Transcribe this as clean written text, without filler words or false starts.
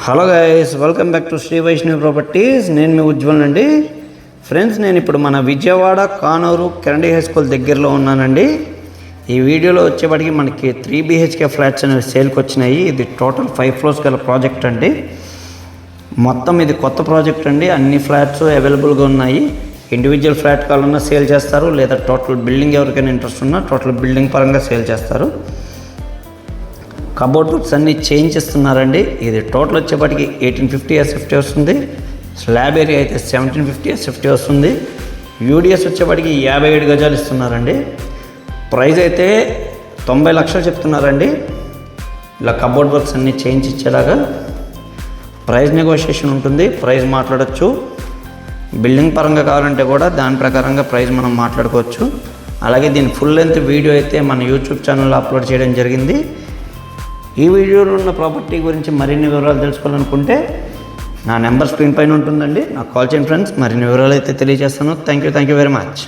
Hello guys, welcome back to Sri Vaishnavi properties. నేను మీ ఉజ్వల్ అండి. ఫ్రెండ్స్, నేను ఇప్పుడు మన Vijayawada Kanuru Kennedy high school దగ్గరలో ఉన్నానండి. ఈ వీడియోలో వచ్చేప్పటికి మనకి 3 BHK ఫ్లాట్స్ అనేవి సేల్కి వచ్చినాయి. ఇది టోటల్ 5 ఫ్లోర్స్ గల ప్రాజెక్ట్ అండి. మొత్తం ఇది కొత్త ప్రాజెక్ట్ అండి. అన్ని ఫ్లాట్స్ అవైలబుల్గా ఉన్నాయి. ఇండివిజువల్ ఫ్లాట్ కావాలన్నా సేల్ చేస్తారు, లేదా టోటల్ బిల్డింగ్ ఎవరికైనా ఇంట్రెస్ట్ ఉన్నా టోటల్ బిల్డింగ్ పరంగా సేల్ చేస్తారు. కబోర్డ్ వర్క్స్ అన్నీ చేంజ్ చేస్తున్నారండి. ఇది టోటల్ వచ్చేప్పటికి 1850 SFT వస్తుంది. స్లాబ్ ఏరియా అయితే 1750 SFT వస్తుంది. యూడిఎస్ వచ్చేప్పటికి 57 గజాలు ఇస్తున్నారండి. ప్రైస్ అయితే 90 లక్షలు చెప్తున్నారండి. ఇలా కబోర్డ్ వర్క్స్ అన్నీ చేంజ్ ఇచ్చేలాగా ప్రైస్ నెగోషియేషన్ ఉంటుంది. ప్రైస్ మాట్లాడచ్చు. బిల్డింగ్ పరంగా కావాలంటే కూడా దాని ప్రకారంగా ప్రైస్ మనం మాట్లాడుకోవచ్చు. అలాగే దీని ఫుల్ లెంత్ వీడియో అయితే మన యూట్యూబ్ ఛానల్లో అప్లోడ్ చేయడం జరిగింది. ఈ వీడియోలో ఉన్న ప్రాపర్టీ గురించి మరిన్ని వివరాలు తెలుసుకోవాలనుకుంటే నా నెంబర్ స్క్రీన్ పైన ఉంటుందండి. నాకు కాల్ చేయండి ఫ్రెండ్స్. మరిన్ని వివరాలు అయితే తెలియజేస్తాను. Thank you very much.